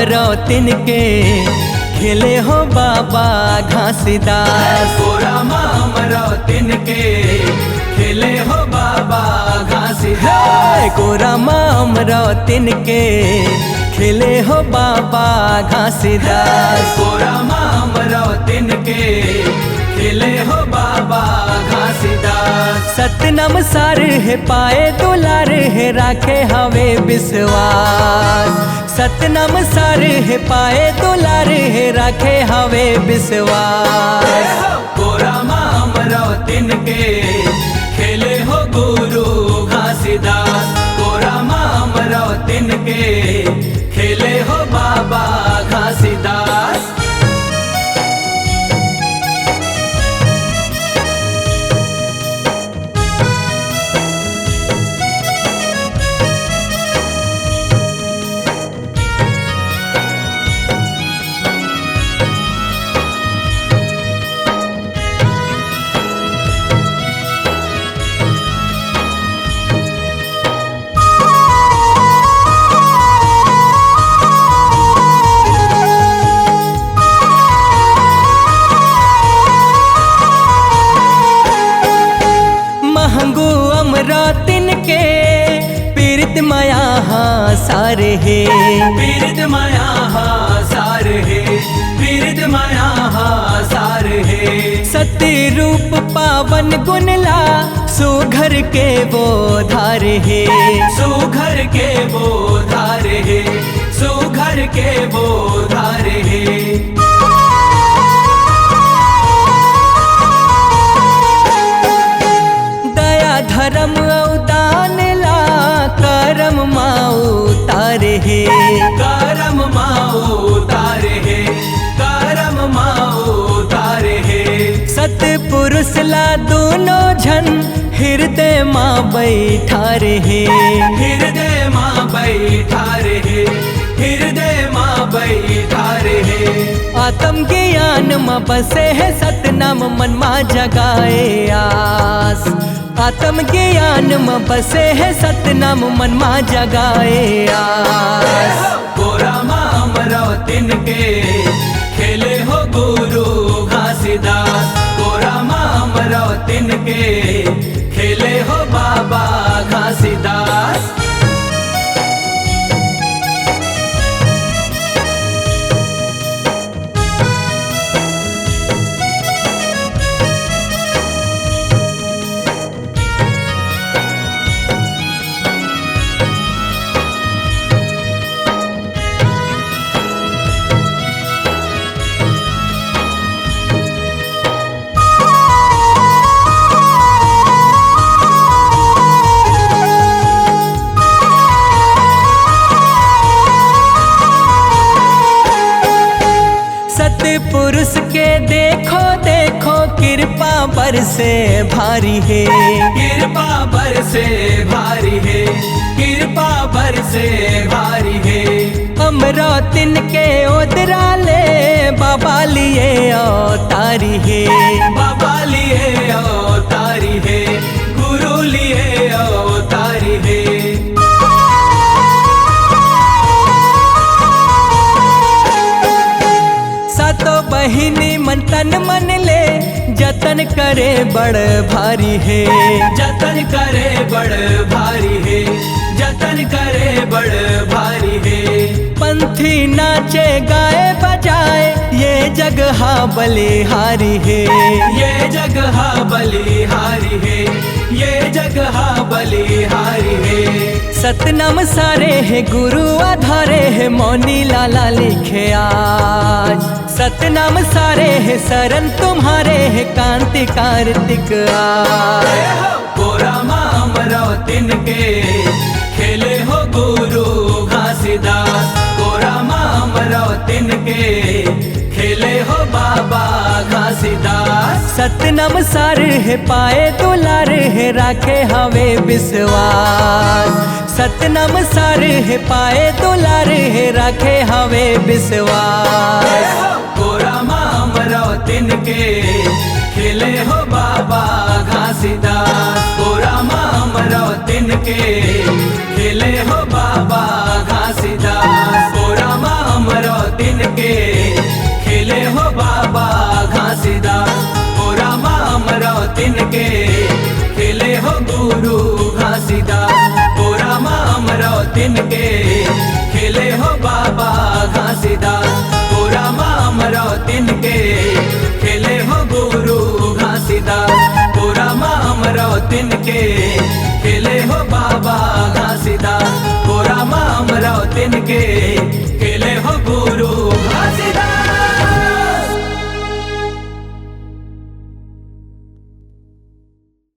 हमरो तिनके खेले हो बाबा घासीदास। कोरामा हमरो तिनके खेले हो बाबा घासीदास। कोरामा हमरो तिनके खेले हो बाबा घासीदास। कोरामा हमरो तिनके खेले हो बाबा घासीदास। सतनम सार है पाए दुलार है राखे हवे विश्वास। सतनम सार है पाए दुलार है राखे हवे विश्वास। कोरामा हमरो तिनके खेले हो गुरु घासीदास। कोरामा हमरो तिनके खेले हो बाबा घासीदास। तिनके पीरित माया सारे है। पीरित माया सार है। पीरित माया सार है। सत्य रूप पावन गुणला सुघर के वो धार है। सुघर के वो धार है। सुघर के वो धार है। धर्म अवदान ला करम माऊ तारे है। करम माऊ तारे है। करम माऊ तारे है। सतपुरुष ला दोनों जन हृदय माँ बैठारे है। हृदय माँ बैठारे है। हृदय माँ बैठारे है। आत्म ज्ञान माँ बसे है सतनाम मन माँ जगाए आस। आत्म ज्ञान में बसे है सतनाम मन माँ जगाए आस। कोरामा हमरो तिनके खेले हो गुरु घासीदास। कोरामा हमरो तिनके खेले हो बाबा घासीदास। पुरुष के देखो देखो कृपा बरसे भारी है। कृपा बरसे भारी है। कृपा बरसे भारी है। हमरो तिनके ओदरा ले बाबा लिए अवतारी है। बाबा लिए अवतारी है। गुरु लिए अवतारी है। सातो बहिनी मन तन मन ले जतन करे बड़ भारी है। जतन करे बड़ भारी है। जतन करे बड़ भारी है। पंथी नाचे गाए बजाए ये जगह बलिहारी है। ये जगह बलिहारी है। ये जगह बलिहारी है। सतनाम सारे है गुरु आधारे है मौनी लाला लिखे आज। सतनाम सारे है शरण तुम्हारे है कांति कार्तिक आज। कोरामा हमरो तिनके खेले हो गुरु घासीदास। कोरामा हमरो तिनके खेले हो बाबा घासीदास। सतनाम सार है पाए दुलार है राखे हवे विश्वास। सतनाम सार है पाए दुलार है राखे हवे विश्वास। कोरामा हमरो तिनके खेले हो बाबा घासीदास। कोरामा हमरो तिनके खेले हो बाबा घासीदास। कोरामा हमरो तिनके खेले हो गुरु घासीदास पूरा मामरो तिनके खेले हो बाबा घासीदास पूरा मामरो तिनके खेले हो गुरु घासीदास पूरा मामरो तिनके खेले हो बाबा घासीदास पूरा मामरो तिनके